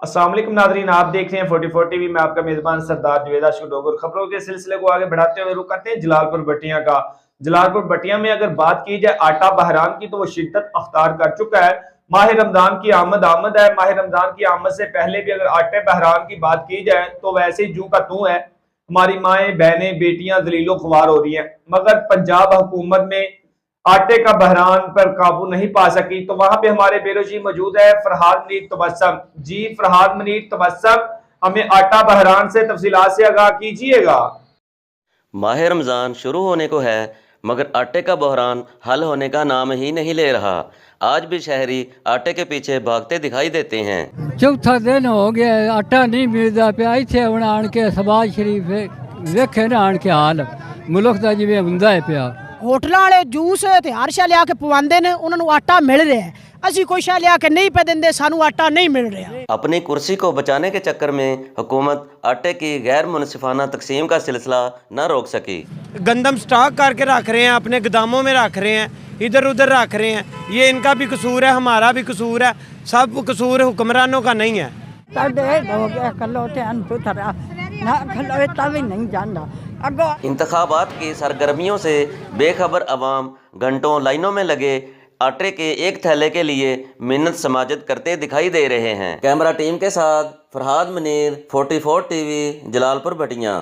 अस्सलाम वालेकुम नादरीन, आप देख रहे हैं 44 टीवी में आपका मेजबान सरदार जुवेदा शुडोगर। खबरों के सिलसिले को आगे बढ़ाते हुए रुख करते हैं जलालपुर बटिया का। जलालपुर बटिया में अगर बात की जाए आटा बहरान की तो वो शिद्दत अख्तार कर चुका है। माह रमजान की आमद है। माह रमजान की आमद से पहले भी अगर आटे बहरान की बात की जाए तो वैसे ही जू का तू है। हमारी माएँ बहनें बेटियां दलीलो खुवार हो रही हैं, मगर पंजाब हुकूमत में आटे का बहरान पर काबू नहीं पा सकी। तो वहां पे हमारे बेरोजी मौजूद है फरहाद मनीर तबस्सम। जी फरहाद मनीर तबस्सम, हमें आटा बहरान से तफसीलात से आगाह कीजिएगा। माह रमज़ान शुरू होने को है, मगर आटे का बहरान हल होने का नाम ही नहीं ले रहा। आज भी शहरी आटे के पीछे भागते दिखाई देते हैं। चौथा दिन हो गया, आटा नहीं मिलता पिया। इत्थे हुण आण के सबाज शरीफ वेखे ना आण के हाल मुल्क दा जिवें हुंदा है पिया। होटलों वाले जूस ते हर शै लिया के पवांदे ने, उन्होंने आटा मिल रहा है। असी कोई शै लिया के नहीं पे देंदे, सानू आटा नहीं मिल रहा। अपनी कुर्सी को बचाने के चक्कर में हुकूमत आटे की गैर मुनसिफाना तकसीम का सिलसिला न रोक सकी। गंदम स्टॉक करके रख रहे हैं, अपने गोदामों में रख रहे हैं, इधर उधर रख रहे हैं। ये इनका भी कसूर है, हमारा भी कसूर है, सब कसूर हुक्मरानों का नहीं है। इंतखाबात की सरगर्मियों से बेखबर अवाम घंटों लाइनों में लगे आटे के एक थैले के लिए मिन्नत समाजत करते दिखाई दे रहे हैं। कैमरा टीम के साथ फरहाद मनीर, 44 टीवी, जलालपुर बटिया।